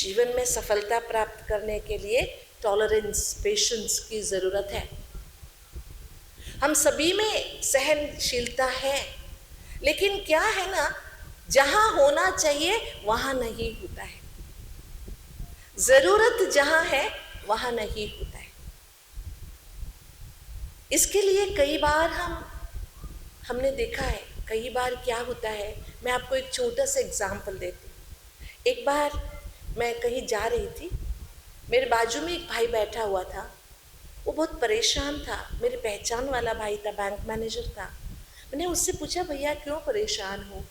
जीवन में सफलता प्राप्त करने के लिए टॉलरेंस, पेशेंस की ज़रूरत है। हम सभी में सहनशीलता है, लेकिन क्या है ना, जहाँ होना चाहिए वहाँ नहीं होता है। ज़रूरत जहाँ है वहाँ नहीं होता है। इसके लिए कई बार हमने देखा है, कई बार क्या होता है, मैं आपको एक छोटा सा एग्जाम्पल देती हूँ। एक बार मैं कहीं जा रही थी, मेरे बाजू में एक भाई बैठा हुआ था, वो बहुत परेशान था, मेरी पहचान वाला भाई था, बैंक मैनेजर था। मैंने उससे पूछा, भैया क्यों परेशान हो?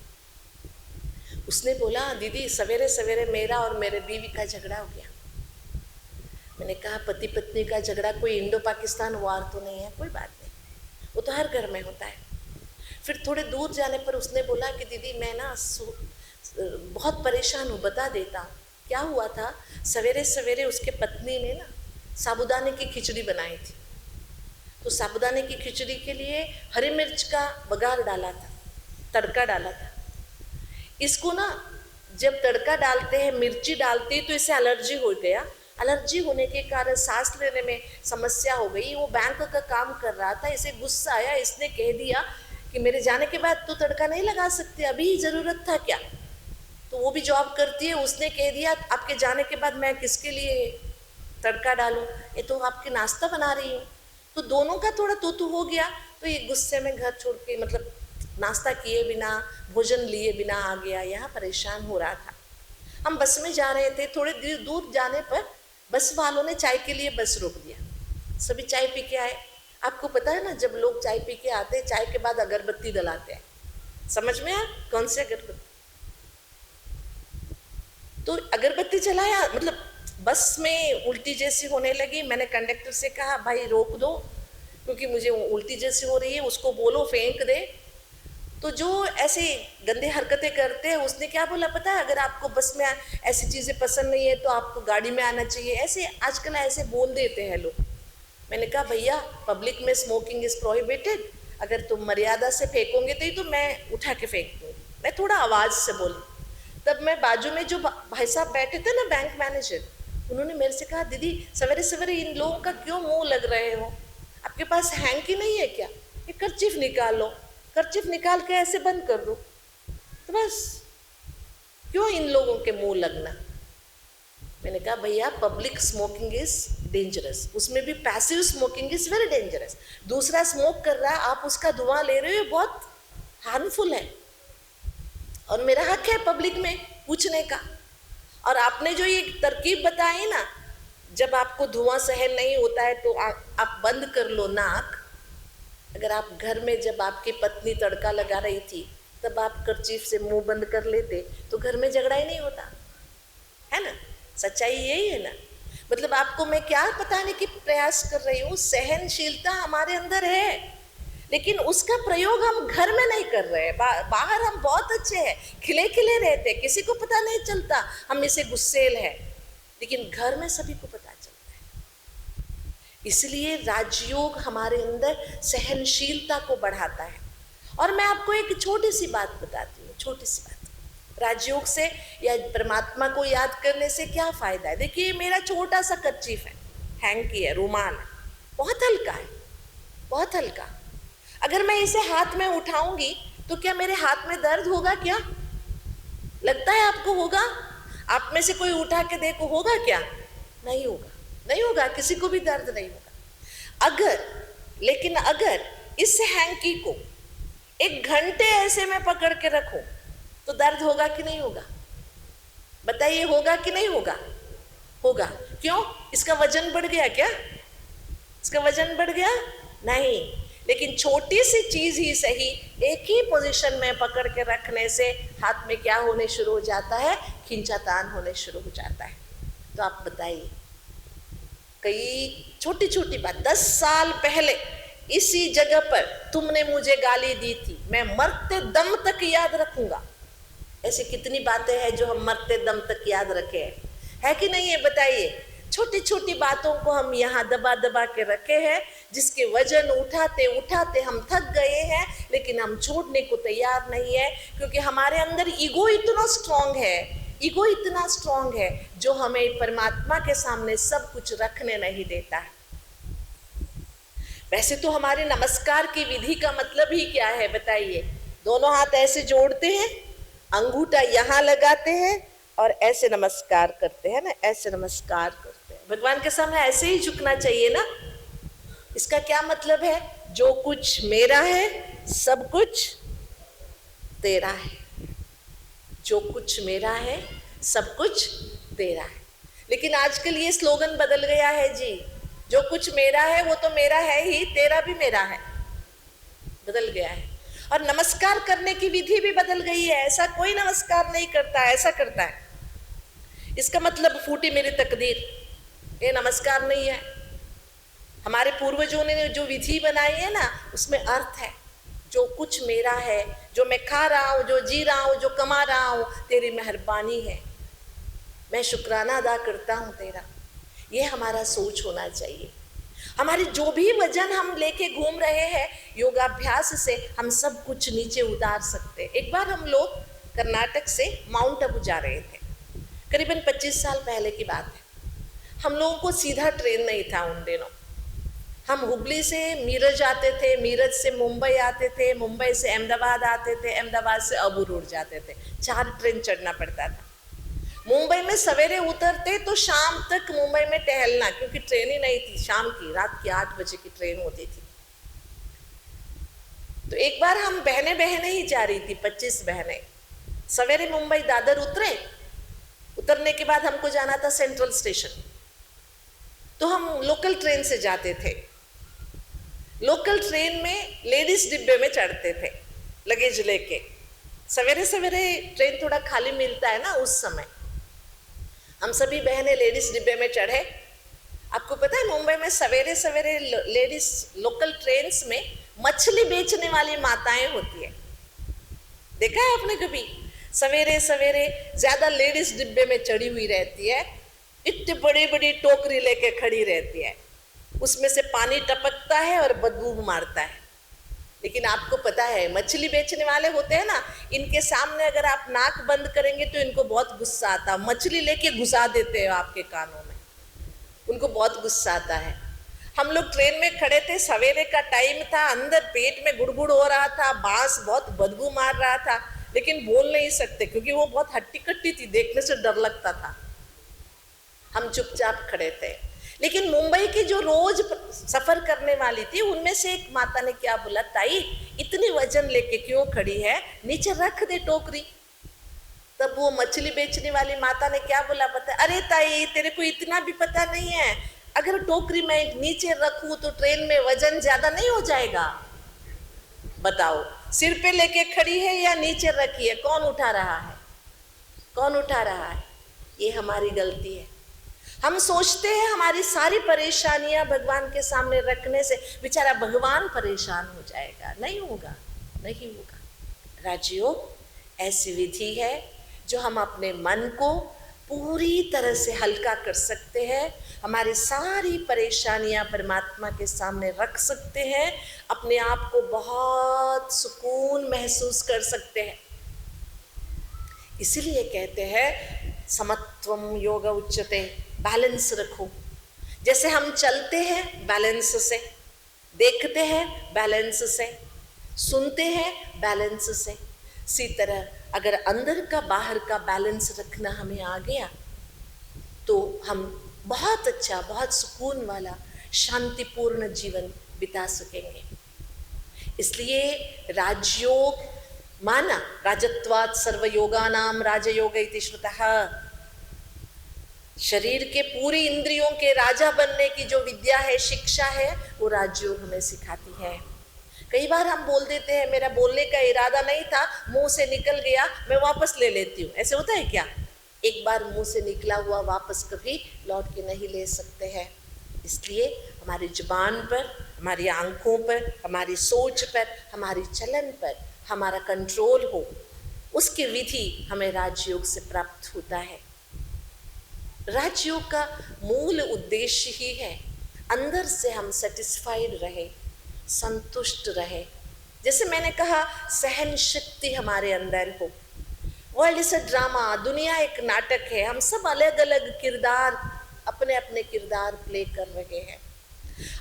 उसने बोला, दीदी सवेरे सवेरे मेरा और मेरे बीवी का झगड़ा हो गया। मैंने कहा, पति पत्नी का झगड़ा कोई इंडो पाकिस्तान वार तो नहीं है, कोई बात नहीं, वो तो हर घर में होता है। फिर थोड़े दूर जाने पर उसने बोला कि दीदी मैं ना बहुत परेशान हूँ, बता देता हूँ। क्या हुआ था, सवेरे सवेरे उसके पत्नी ने ना साबूदाने की खिचड़ी बनाई थी। तो साबूदाने की खिचड़ी के लिए हरी मिर्च का बघार डाला था, तड़का डाला था। इसको ना जब तड़का डालते हैं, मिर्ची डालते हैं, तो इसे एलर्जी हो गया। एलर्जी होने के कारण सांस लेने में समस्या हो गई। वो बैंक का काम कर रहा था, इसे गुस्सा आया, इसने कह दिया कि मेरे जाने के बाद तो तड़का नहीं लगा सकते, अभी ज़रूरत था क्या? तो वो भी जॉब करती है, उसने कह दिया आपके जाने के बाद मैं किसके लिए तड़का डालूं, ये तो आपके नाश्ता बना रही हूँ। तो दोनों का थोड़ा तू हो गया। तो ये गुस्से में घर छोड़ के, मतलब नाश्ता किए बिना, भोजन लिए बिना आ गया, यहाँ परेशान हो रहा था। हम बस में जा रहे थे, थोड़े दूर जाने पर बस वालों ने चाय के लिए बस रोक दिया। सभी चाय पी के आए। आपको पता है ना, जब लोग चाय पी के आते हैं, चाय के बाद अगरबत्ती जलाते हैं। समझ में आया कौन सी अगरबत्ती? तो अगरबत्ती जलाया, मतलब बस में उल्टी जैसी होने लगी। मैंने कंडक्टर से कहा, भाई रोक दो, क्योंकि मुझे उल्टी जैसी हो रही है, उसको बोलो फेंक दे। तो जो ऐसे गंदे हरकतें करते हैं, उसने क्या बोला पता है, अगर आपको बस में ऐसी चीज़ें पसंद नहीं है तो आपको गाड़ी में आना चाहिए। ऐसे आजकल ऐसे बोल देते हैं लोग। मैंने कहा, भैया पब्लिक में स्मोकिंग इज़ प्रोहिबिटेड, अगर तुम मर्यादा से फेंकोगे तो मैं उठा के फेंक दूँगी। मैं थोड़ा आवाज़ से बोली। तब मैं बाजू में जो भाई साहब बैठे थे ना, बैंक मैनेजर, उन्होंने मेरे से कहा, दीदी सवेरे सवेरे इन लोगों का क्यों मुंह लग रहे हो? आपके पास हैंकी नहीं है क्या? ये कर्चिफ निकाल लो, कर्चिफ निकाल के ऐसे बंद कर दो, तो बस, क्यों इन लोगों के मुंह लगना? मैंने कहा, भैया पब्लिक स्मोकिंग इज डेंजरस, उसमें भी passive smoking is very dangerous. दूसरा स्मोक कर रहा है, आप उसका धुआं ले रहे हो, बहुत हार्मफुल है। और मेरा हक है पब्लिक में पूछने का। और आपने जो ये तरकीब बताई ना, जब आपको धुआं सहन नहीं होता है तो आप बंद कर लो नाक। अगर आप घर में, जब आपकी पत्नी तड़का लगा रही थी, तब आप कर्चीफ से मुंह बंद कर लेते तो घर में झगड़ा ही नहीं होता है ना। सच्चाई यही है ना। मतलब आपको मैं क्या बताने की प्रयास कर रही हूँ, सहनशीलता हमारे अंदर है, लेकिन उसका प्रयोग हम घर में नहीं कर रहे हैं। बाहर हम बहुत अच्छे हैं, खिले खिले रहते, किसी को पता नहीं चलता हम इसे गुस्सेल है, लेकिन घर में सभी को पता चलता है। इसलिए राजयोग हमारे अंदर सहनशीलता को बढ़ाता है। और मैं आपको एक छोटी सी बात बताती हूँ, छोटी सी बात। राजयोग से या परमात्मा को याद करने से क्या फायदा है? देखिए, मेरा छोटा सा कर्चीफ है, हैंकी है, रुमाल है, बहुत हल्का है, बहुत हल्का। अगर मैं इसे हाथ में उठाऊंगी तो क्या मेरे हाथ में दर्द होगा? क्या लगता है आपको होगा? आप में से कोई उठा के देखो, होगा क्या? नहीं होगा, नहीं होगा, किसी को भी दर्द नहीं होगा। लेकिन अगर इस हैंकी को 1 घंटे ऐसे में पकड़ के रखो तो दर्द होगा कि नहीं होगा? बताइए, होगा कि नहीं होगा? होगा। क्यों? इसका वजन बढ़ गया क्या? इसका वजन बढ़ गया? नहीं। लेकिन छोटी सी चीज ही सही, एक ही पोजीशन में पकड़ के रखने से हाथ में क्या होने शुरू हो जाता है? खिंचातान होने शुरू हो जाता है। तो आप बताइए, कई छोटी छोटी बात, 10 साल पहले इसी जगह पर तुमने मुझे गाली दी थी, मैं मरते दम तक याद रखूंगा। ऐसी कितनी बातें हैं जो हम मरते दम तक याद रखे है कि नहीं है? बताइए। छोटी छोटी बातों को हम यहाँ दबा दबा के रखे हैं, जिसके वजन उठाते उठाते हम थक गए हैं, लेकिन हम छोड़ने को तैयार नहीं है, क्योंकि हमारे अंदर ईगो इतना स्ट्रांग है ईगो इतना स्ट्रांग है जो हमें परमात्मा के सामने सब कुछ रखने नहीं देता है। वैसे तो हमारे नमस्कार की विधि का मतलब ही क्या है बताइए? दोनों हाथ ऐसे जोड़ते हैं, अंगूठा यहाँ लगाते हैं और ऐसे नमस्कार करते हैं ना, ऐसे नमस्कार करते हैं। भगवान के सामने ऐसे ही झुकना चाहिए ना। इसका क्या मतलब है? जो कुछ मेरा है सब कुछ तेरा है। जो कुछ मेरा है सब कुछ तेरा है। लेकिन आजकल ये स्लोगन बदल गया है जी, जो कुछ मेरा है वो तो मेरा है ही, तेरा भी मेरा है, बदल गया है। और नमस्कार करने की विधि भी बदल गई है। ऐसा कोई नमस्कार नहीं करता, ऐसा करता है। इसका मतलब फूटी मेरी तकदीर, ये नमस्कार नहीं है। हमारे पूर्वजों ने जो विधि बनाई है ना, उसमें अर्थ है। जो कुछ मेरा है, जो मैं खा रहा हूं, जो जी रहा हूं, जो कमा रहा हूं, तेरी मेहरबानी है, मैं शुक्राना अदा करता हूं तेरा। ये हमारा सोच होना चाहिए। हमारी जो भी वजन हम लेके घूम रहे हैं, योगाभ्यास से हम सब कुछ नीचे उतार सकते हैं। एक बार हम लोग कर्नाटक से माउंट आबू जा रहे थे, करीबन 25 साल पहले की बात है। हम लोगों को सीधा ट्रेन नहीं था उन दिनों। हम हुबली से मीरज आते थे, मीरज से मुंबई आते थे, मुंबई से अहमदाबाद आते थे, अहमदाबाद से अबू रोड जाते थे। 4 ट्रेन चढ़ना पड़ता था। मुंबई में सवेरे उतरते तो शाम तक मुंबई में टहलना, क्योंकि ट्रेन ही नहीं थी शाम की, रात की 8 बजे की ट्रेन होती थी। तो एक बार हम बहनें ही जा रही थी, 25 बहनें। सवेरे मुंबई दादर उतरे, उतरने के बाद हमको जाना था सेंट्रल स्टेशन। तो हम लोकल ट्रेन से जाते थे। लोकल ट्रेन में लेडीज डिब्बे में चढ़ते थे लगेज लेके। सवेरे सवेरे ट्रेन थोड़ा खाली मिलता है ना उस समय। हम सभी बहनें लेडीज डिब्बे में चढ़े। आपको पता है मुंबई में सवेरे सवेरे लेडीज लोकल ट्रेन्स में मछली बेचने वाली माताएं होती है, देखा है आपने कभी? सवेरे सवेरे ज्यादा लेडीज डिब्बे में चढ़ी हुई रहती है, इतनी बड़ी बड़ी टोकरी लेके खड़ी रहती है, उसमें से पानी टपकता है और बदबू मारता है। लेकिन आपको पता है मछली बेचने वाले होते हैं ना, इनके सामने अगर आप नाक बंद करेंगे तो इनको बहुत गुस्सा आता है। मछली लेके घुसा देते हैं आपके कानों में, उनको बहुत गुस्सा आता है। हम लोग ट्रेन में खड़े थे, सवेरे का टाइम था, अंदर पेट में गुड़गुड़ हो रहा था, बांस बहुत बदबू मार रहा था, लेकिन बोल नहीं सकते क्योंकि वो बहुत हट्टी कट्टी थी, देखने से डर लगता था। हम चुपचाप खड़े थे। लेकिन मुंबई की जो रोज सफर करने वाली थी, उनमें से एक माता ने क्या बोला, ताई इतनी वजन लेके क्यों खड़ी है, नीचे रख दे टोकरी। तब वो मछली बेचने वाली माता ने क्या बोला पता है? अरे ताई तेरे को इतना भी पता नहीं है, अगर टोकरी मैं नीचे रखूं तो ट्रेन में वजन ज्यादा नहीं हो जाएगा? बताओ, सिर पे लेके खड़ी है या नीचे रखी है? कौन उठा रहा है? कौन उठा रहा है? ये हमारी गलती है। हम सोचते हैं हमारी सारी परेशानियां भगवान के सामने रखने से बेचारा भगवान परेशान हो जाएगा। नहीं होगा, नहीं होगा। राजयोग ऐसी विधि है जो हम अपने मन को पूरी तरह से हल्का कर सकते हैं, हमारी सारी परेशानियां परमात्मा के सामने रख सकते हैं, अपने आप को बहुत सुकून महसूस कर सकते हैं। इसीलिए कहते हैं समत्वम योग उच्यते, बैलेंस रखो। जैसे हम चलते हैं बैलेंस से, देखते हैं बैलेंस से, सुनते हैं बैलेंस से, इसी तरह अगर अंदर का बाहर का बैलेंस रखना हमें आ गया तो हम बहुत अच्छा, बहुत सुकून वाला, शांतिपूर्ण जीवन बिता सकेंगे। इसलिए राजयोग माना, राजत्वात् सर्वयोगानाम राजयोग इति श्रुतः। शरीर के पूरी इंद्रियों के राजा बनने की जो विद्या है, शिक्षा है, वो राजयोग हमें सिखाती है। कई बार हम बोल देते हैं मेरा बोलने का इरादा नहीं था, मुंह से निकल गया, मैं वापस ले लेती हूँ। ऐसे होता है क्या? एक बार मुंह से निकला हुआ वापस कभी लौट के नहीं ले सकते हैं। इसलिए हमारी जुबान पर, हमारी आंखों पर, हमारी सोच पर, हमारी चलन पर हमारा कंट्रोल हो, उसकी विधि हमें राजयोग से प्राप्त होता है। राजयोग का मूल उद्देश्य ही है अंदर से हम सेटिस्फाइड रहे, संतुष्ट रहे। जैसे मैंने कहा, सहन शक्ति हमारे अंदर हो, वर्ल्ड इज अ ड्रामा, दुनिया एक नाटक है। हम सब अलग अलग किरदार, अपने अपने किरदार प्ले कर रहे हैं।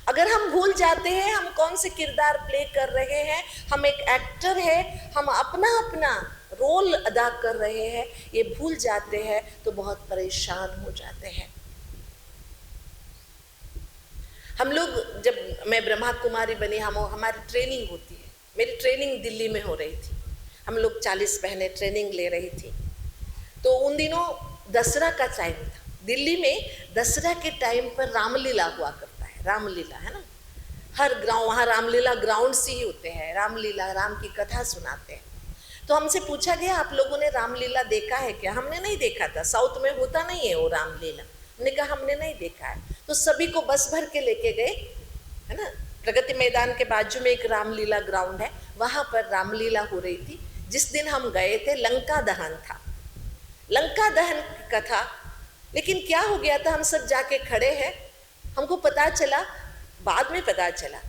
अगर हम भूल जाते हैं हम कौन से किरदार प्ले कर रहे हैं, हम एक एक्टर है, हम अपना अपना रोल अदा कर रहे हैं, ये भूल जाते हैं तो बहुत परेशान हो जाते हैं। हम लोग, जब मैं ब्रह्मा कुमारी बनी, हमारी ट्रेनिंग होती है। मेरी ट्रेनिंग दिल्ली में हो रही थी, हम लोग 40 बहनें ट्रेनिंग ले रही थी। तो उन दिनों दसरा का टाइम था। दिल्ली में दसरा के टाइम पर रामलीला हुआ करता है, रामलीला है ना, हर ग्राउंड, वहाँ रामलीला ग्राउंड से ही होते हैं, रामलीला, राम की कथा सुनाते हैं। तो हमसे पूछा गया आप लोगों ने रामलीला देखा है क्या? हमने नहीं देखा था, साउथ में होता नहीं है वो रामलीला। हमने कहा हमने नहीं देखा है। तो सभी को बस भर के लेके गए, है ना, प्रगति मैदान के बाजू में एक रामलीला ग्राउंड है, वहां पर रामलीला हो रही थी। जिस दिन हम गए थे लंका दहन था, लंका दहन का था। लेकिन क्या हो गया था, हम सब जाके खड़े हैं, हमको पता चला, बाद में पता चला,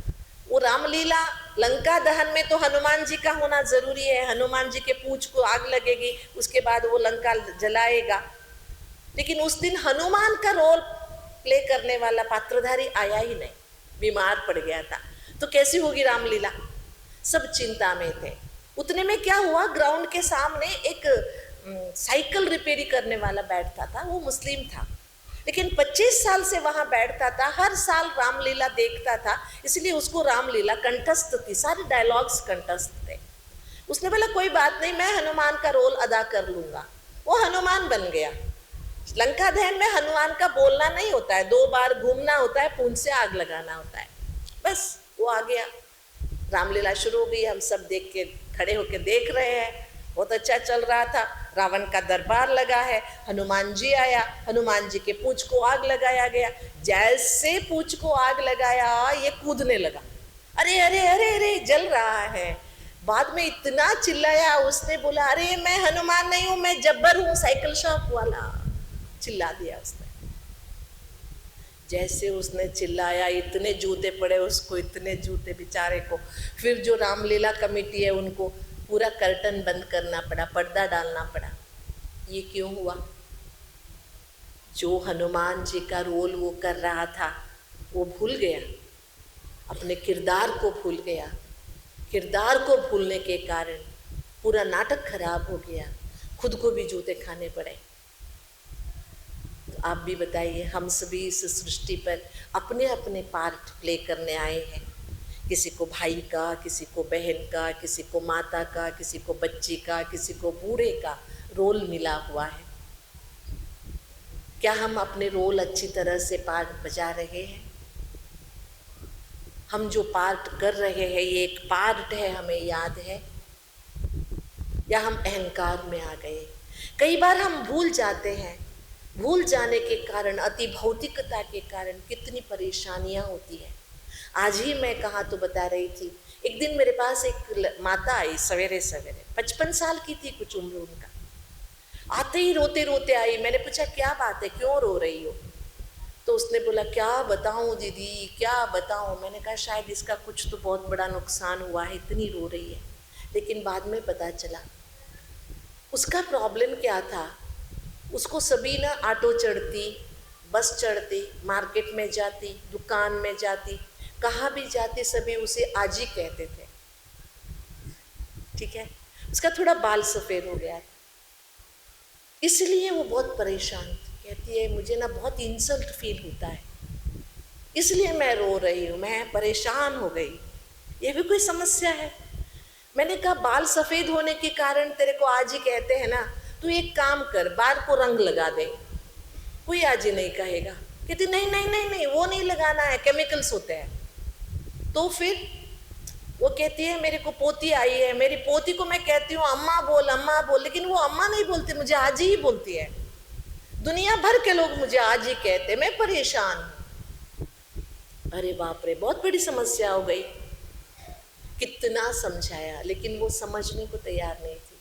वो रामलीला लंका दहन में तो हनुमान जी का होना जरूरी है, हनुमान जी के पूंछ को आग लगेगी, उसके बाद वो लंका जलाएगा। लेकिन उस दिन हनुमान का रोल प्ले करने वाला पात्रधारी आया ही नहीं, बीमार पड़ गया था। तो कैसी होगी रामलीला? सब चिंता में थे। उतने में क्या हुआ, ग्राउंड के सामने एक साइकिल रिपेयरी करने वाला बैठता था, वो मुस्लिम था, लेकिन 25 साल से वहां बैठता था, हर साल रामलीला देखता था, इसलिए उसको रामलीला कंठस्थ थी, सारे डायलॉग्स कंठस्थ थे। उसने बोला कोई बात नहीं, मैं हनुमान का रोल अदा कर लूंगा। वो हनुमान बन गया। लंका दहन में हनुमान का बोलना नहीं होता है, 2 बार घूमना होता है, पूंछ से आग लगाना होता है, बस वो आ गया। रामलीला शुरू हो गई, हम सब देख के, खड़े होके देख रहे हैं, बहुत अच्छा चल रहा था। रावण का दरबार लगा है, हनुमान जी आया, हनुमान जी के पूंछ को आग लगाया गया। जैसे पूंछ को आग लगाया, ये कूदने लगा, अरे अरे अरे अरे जल रहा है। बाद में इतना चिल्लाया, उसने बोला अरे मैं हनुमान नहीं हूं, मैं जब्बर हूं, साइकिल शॉप वाला, चिल्ला दिया उसने। जैसे उसने चिल्लाया, इतने जूते पड़े उसको, इतने जूते बेचारे को। फिर जो रामलीला कमेटी है उनको पूरा कर्टन बंद करना पड़ा, पर्दा डालना पड़ा। ये क्यों हुआ? जो हनुमान जी का रोल वो कर रहा था वो भूल गया, अपने किरदार को भूल गया। किरदार को भूलने के कारण पूरा नाटक खराब हो गया, खुद को भी जूते खाने पड़े। तो आप भी बताइए, हम सभी इस सृष्टि पर अपने अपने पार्ट प्ले करने आए हैं। किसी को भाई का, किसी को बहन का, किसी को माता का, किसी को बच्ची का, किसी को बूढ़े का रोल मिला हुआ है। क्या हम अपने रोल अच्छी तरह से पार्ट बजा रहे हैं? हम जो पार्ट कर रहे हैं ये एक पार्ट है, हमें याद है, या हम अहंकार में आ गए? कई बार हम भूल जाते हैं, भूल जाने के कारण, अति भौतिकता के कारण कितनी परेशानियां होती है। आज ही मैं कहाँ तो बता रही थी, एक दिन मेरे पास एक माता आई सवेरे सवेरे, 55 साल की थी कुछ उम्र उनका। आते ही रोते रोते आई। मैंने पूछा क्या बात है, क्यों रो रही हो? तो उसने बोला क्या बताऊं दीदी, क्या बताऊं। मैंने कहा शायद इसका कुछ तो बहुत बड़ा नुकसान हुआ है, इतनी रो रही है। लेकिन बाद में पता चला उसका प्रॉब्लम क्या था। उसको सभी ना ऑटो चढ़ती, बस चढ़ती, मार्केट में जाती, दुकान में जाती, कहाँ भी जाती, सभी उसे आजी कहते थे, ठीक है। उसका थोड़ा बाल सफ़ेद हो गया था, इसलिए वो बहुत परेशान थी। कहती है मुझे ना बहुत इंसल्ट फील होता है, इसलिए मैं रो रही हूँ, मैं परेशान हो गई। ये भी कोई समस्या है? मैंने कहा बाल सफ़ेद होने के कारण तेरे को आजी कहते हैं ना, तू एक काम कर, बाल को रंग लगा दे, कोई आजी नहीं कहेगा। कहती नहीं नहीं नहीं नहीं, वो नहीं लगाना है, केमिकल्स होते हैं। तो फिर वो कहती है मेरे को पोती आई है, मेरी पोती को मैं कहती हूँ अम्मा बोल अम्मा बोल, लेकिन वो अम्मा नहीं बोलती, मुझे आजी ही बोलती है। दुनिया भर के लोग मुझे आजी कहते, मैं परेशान हूँ। अरे बाप रे, बहुत बड़ी समस्या हो गई। कितना समझाया लेकिन वो समझने को तैयार नहीं थी।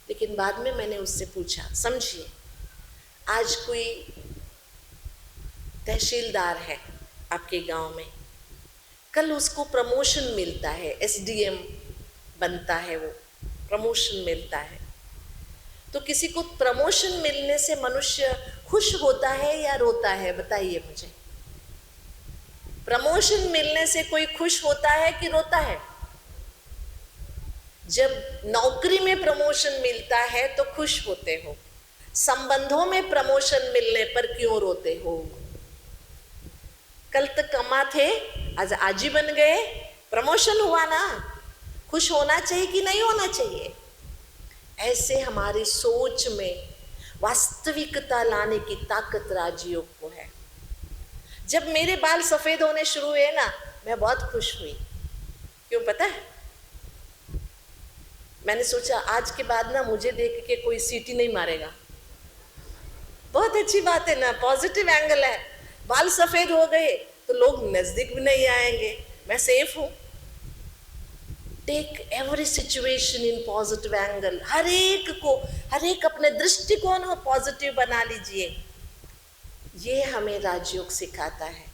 लेकिन बाद में मैंने उससे पूछा, समझिए आज कोई तहसीलदार है आपके गांव में, कल उसको प्रमोशन मिलता है, एसडीएम बनता है, वो प्रमोशन मिलता है। तो किसी को प्रमोशन मिलने से मनुष्य खुश होता है या रोता है, बताइए मुझे। प्रमोशन मिलने से कोई खुश होता है कि रोता है? जब नौकरी में प्रमोशन मिलता है तो खुश होते हो, संबंधों में प्रमोशन मिलने पर क्यों रोते हो? कल तक कमा थे, आज आजी बन गए, प्रमोशन हुआ ना, खुश होना चाहिए कि नहीं होना चाहिए? ऐसे हमारी सोच में वास्तविकता लाने की ताकत राजयोग को है। जब मेरे बाल सफेद होने शुरू हुए ना, मैं बहुत खुश हुई। क्यों पता है? मैंने सोचा आज के बाद ना मुझे देख के कोई सीटी नहीं मारेगा। बहुत अच्छी बात है ना, पॉजिटिव एंगल है। बाल सफेद हो गए तो लोग नजदीक भी नहीं आएंगे, मैं सेफ हूं। Take every situation in positive angle. हर एक अपने दृष्टिकोण को पॉजिटिव बना लीजिए। ये हमें राजयोग सिखाता है।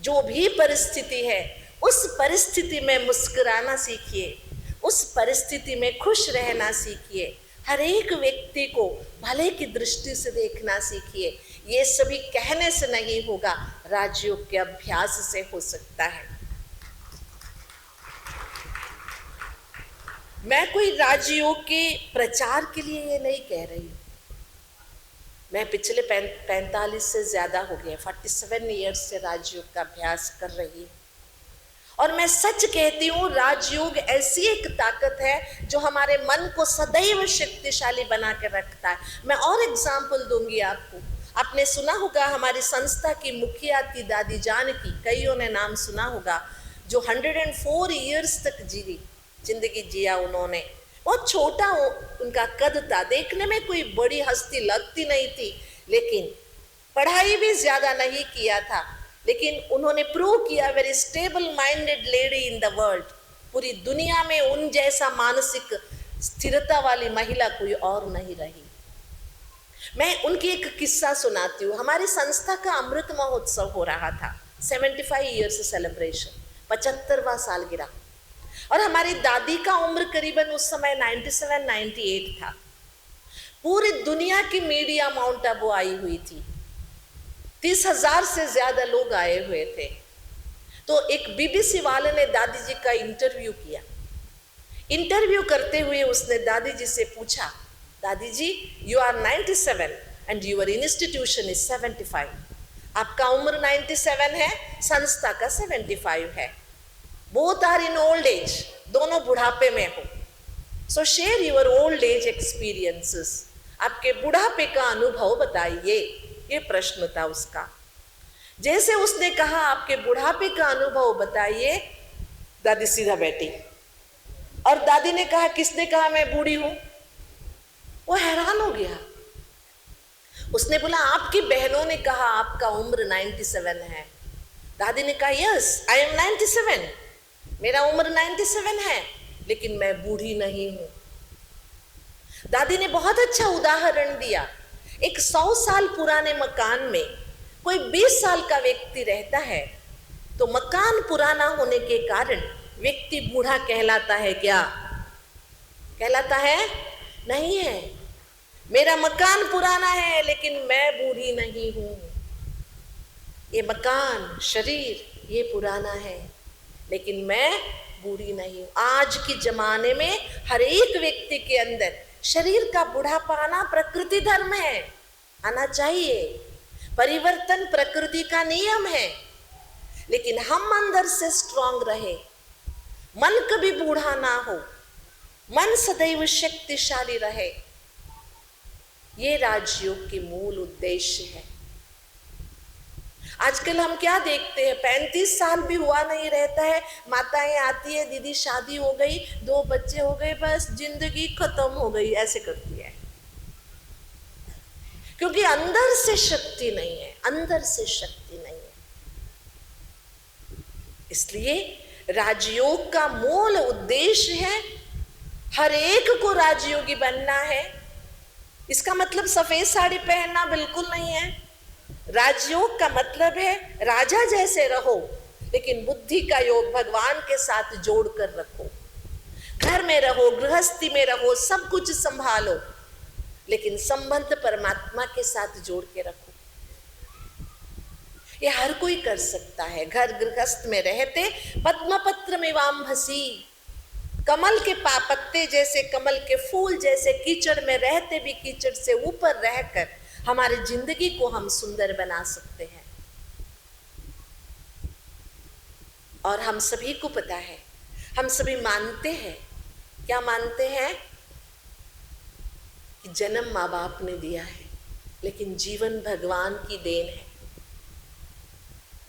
जो भी परिस्थिति है उस परिस्थिति में मुस्कुराना सीखिए, उस परिस्थिति में खुश रहना सीखिए, हर एक व्यक्ति को भले की दृष्टि से देखना सीखिए। ये सभी कहने से नहीं होगा, राजयोग के अभ्यास से हो सकता है। मैं कोई राजयोग के प्रचार के लिए ये नहीं कह रही हूँ। मैं पिछले 45 से ज्यादा हो गए, 47 ईयर्स से राजयोग का अभ्यास कर रही हूँ। और मैं सच कहती हूँ, राजयोग ऐसी एक ताकत है जो हमारे मन को सदैव शक्तिशाली बना के रखता है। मैं और एग्जाम्पल दूंगी आपको। आपने सुना होगा हमारी संस्था की मुखिया थी दादी जानकी, कईयों ने नाम सुना होगा, जो 104 ईयर्स तक जिंदगी जिया उन्होंने। बहुत छोटा उनका कद था, देखने में कोई बड़ी हस्ती लगती नहीं थी, लेकिन पढ़ाई भी ज्यादा नहीं किया था, लेकिन उन्होंने प्रूव किया very stable minded lady in the world. पूरी दुनिया में उन जैसा मानसिक स्थिरता वाली महिला कोई और नहीं रही। मैं उनकी एक किस्सा सुनाती हूँ। हमारी संस्था का अमृत महोत्सव हो रहा था, 75 ईयर्स सेलिब्रेशन, 75वां सालगिरह। और हमारी दादी का उम्र करीबन उस समय 97-98 था। पूरी दुनिया की मीडिया माउंट आबू आई हुई थी, 30,000 से ज्यादा लोग आए हुए थे। तो एक बीबीसी वाले ने दादी जी का इंटरव्यू किया। इंटरव्यू करते हुए उसने दादी जी से पूछा, दादी जी you are 97 and your institution is 75। आपका उम्र 97 है, संस्था का 75 है। Both are in old age, दोनों बुढ़ापे में हो। So share your old age experiences. आपके बुढ़ापे का अनुभव बताइए, ये प्रश्न था उसका। जैसे उसने कहा आपके बुढ़ापे का अनुभव बताइए, दादी सीधा बैठी। और दादी ने कहा किसने कहा मैं बूढ़ी हूं? वो हैरान हो गया। उसने बोला आपकी बहनों ने कहा आपका उम्र 97 है। दादी ने कहा यस आई एम 97, मेरा उम्र 97 है, लेकिन मैं बूढ़ी नहीं हूं। दादी ने बहुत अच्छा उदाहरण दिया। एक 100 साल पुराने मकान में कोई 20 साल का व्यक्ति रहता है, तो मकान पुराना होने के कारण व्यक्ति बूढ़ा कहलाता है क्या? कहलाता है? नहीं है। मेरा मकान पुराना है लेकिन मैं बूढ़ी नहीं हूं। ये मकान, शरीर ये पुराना है, लेकिन मैं बूढ़ी नहीं हूं। आज के जमाने में हर एक व्यक्ति के अंदर शरीर का बुढ़ापा आना प्रकृति धर्म है, आना चाहिए। परिवर्तन प्रकृति का नियम है, लेकिन हम अंदर से स्ट्रांग रहे, मन कभी बूढ़ा ना हो, मन सदैव शक्तिशाली रहे। ये राजयोग की मूल उद्देश्य है। आजकल हम क्या देखते हैं, 35 साल भी हुआ नहीं रहता है, माताएं आती है, दीदी शादी हो गई, 2 बच्चे हो गए, बस जिंदगी खत्म हो गई, ऐसे करती है। क्योंकि अंदर से शक्ति नहीं है, अंदर से शक्ति नहीं है। इसलिए राजयोग का मूल उद्देश्य है हर एक को राजयोगी बनना है। इसका मतलब सफेद साड़ी पहनना बिल्कुल नहीं है। राजयोग का मतलब है राजा जैसे रहो, लेकिन बुद्धि का योग भगवान के साथ जोड़कर रखो। घर में रहो, गृहस्थी में रहो, सब कुछ संभालो, लेकिन संबंध परमात्मा के साथ जोड़ के रखो। ये हर कोई कर सकता है। घर गृहस्थ में रहते पद्मपत्र में वाम्भसी, कमल के पत्ते जैसे, कमल के फूल जैसे कीचड़ में रहते भी कीचड़ से ऊपर रहकर हमारी जिंदगी को हम सुंदर बना सकते हैं। और हम सभी को पता है, हम सभी मानते हैं, क्या मानते हैं कि जन्म माँ बाप ने दिया है, लेकिन जीवन भगवान की देन है।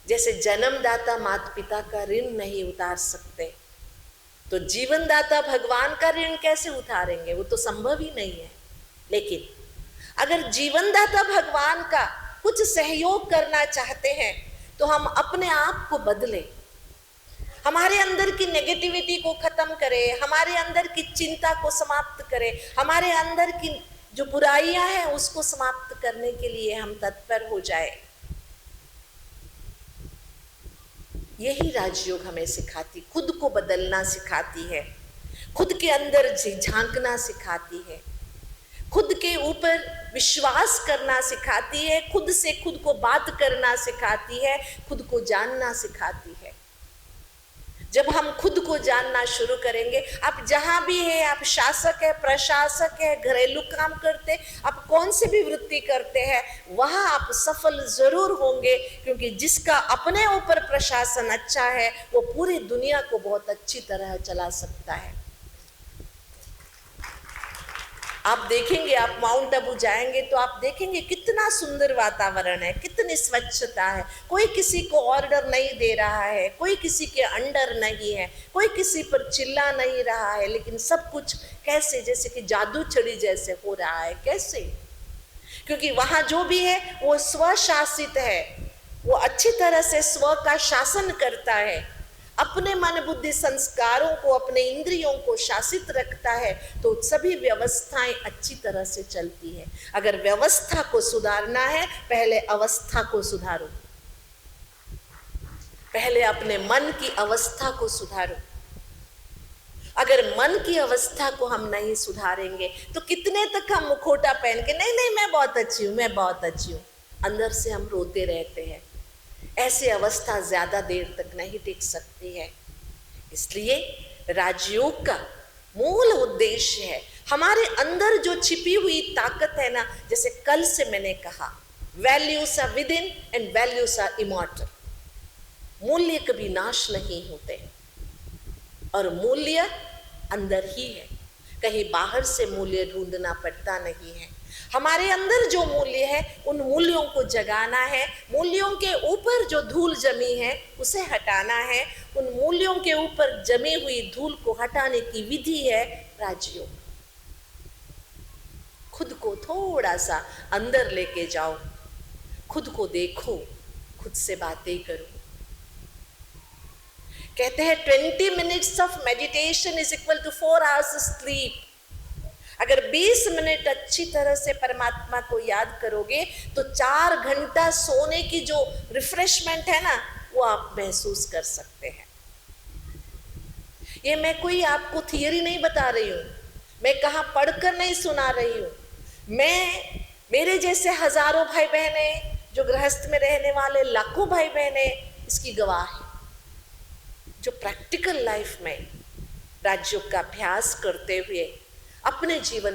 जैसे जन्मदाता माता पिता का ऋण नहीं उतार सकते, तो जीवनदाता भगवान का ऋण कैसे उतारेंगे? वो तो संभव ही नहीं है। लेकिन अगर जीवनदाता भगवान का कुछ सहयोग करना चाहते हैं तो हम अपने आप को बदलें, हमारे अंदर की नेगेटिविटी को खत्म करें, हमारे अंदर की चिंता को समाप्त करें, हमारे अंदर की जो बुराइयां हैं उसको समाप्त करने के लिए हम तत्पर हो जाए। यही राजयोग हमें सिखाती, खुद को बदलना सिखाती है, खुद के अंदर झांकना सिखाती है, खुद के ऊपर विश्वास करना सिखाती है, खुद से खुद को बात करना सिखाती है, खुद को जानना सिखाती है। जब हम खुद को जानना शुरू करेंगे, आप जहां भी है, आप शासक है, प्रशासक है, घरेलू काम करते, आप कौन सी भी वृत्ति करते हैं, वहां आप सफल जरूर होंगे, क्योंकि जिसका अपने ऊपर प्रशासन अच्छा है वो पूरी दुनिया को बहुत अच्छी तरह चला सकता है। आप देखेंगे, आप माउंट आबू जाएंगे तो आप देखेंगे कितना सुंदर वातावरण है, कितनी स्वच्छता है, कोई किसी को ऑर्डर नहीं दे रहा है, कोई किसी के अंडर नहीं है, कोई किसी पर चिल्ला नहीं रहा है, लेकिन सब कुछ कैसे जैसे कि जादू चढ़ी जैसे हो रहा है। कैसे? क्योंकि वहां जो भी है वो स्वशासित है, वो अच्छी तरह से स्व का शासन करता है, अपने मन बुद्धि संस्कारों को, अपने इंद्रियों को शासित रखता है, तो सभी व्यवस्थाएं अच्छी तरह से चलती है। अगर व्यवस्था को सुधारना है, पहले अवस्था को सुधारो, पहले अपने मन की अवस्था को सुधारो। अगर मन की अवस्था को हम नहीं सुधारेंगे तो कितने तक हम मुखौटा पहन के नहीं नहीं मैं बहुत अच्छी हूं, मैं बहुत अच्छी हूं, अंदर से हम रोते रहते हैं। ऐसी अवस्था ज्यादा देर तक नहीं टिक सकती है। इसलिए राजयोग का मूल उद्देश्य है, हमारे अंदर जो छिपी हुई ताकत है ना, जैसे कल से मैंने कहा, values are within and values are immortal. मूल्य कभी नाश नहीं होते और मूल्य अंदर ही है, कहीं बाहर से मूल्य ढूंढना पड़ता नहीं है। हमारे अंदर जो मूल्य है उन मूल्यों को जगाना है, मूल्यों के ऊपर जो धूल जमी है उसे हटाना है, उन मूल्यों के ऊपर जमी हुई धूल को हटाने की विधि है राजयोग। खुद को थोड़ा सा अंदर लेके जाओ, खुद को देखो, खुद से बातें करो। कहते हैं 20 minutes of meditation is equal to 4 hours sleep. अगर 20 मिनट अच्छी तरह से परमात्मा को याद करोगे तो 4 घंटा सोने की जो रिफ्रेशमेंट है ना, वो आप महसूस कर सकते हैं। ये मैं कोई आपको थियरी नहीं बता रही हूं, मैं कहाँ पढ़कर नहीं सुना रही हूं, मैं, मेरे जैसे हजारों भाई बहने जो गृहस्थ में रहने वाले लाखों भाई बहने इसकी गवाह है, जो प्रैक्टिकल लाइफ में राजयोग का अभ्यास करते हुए अपने जीवन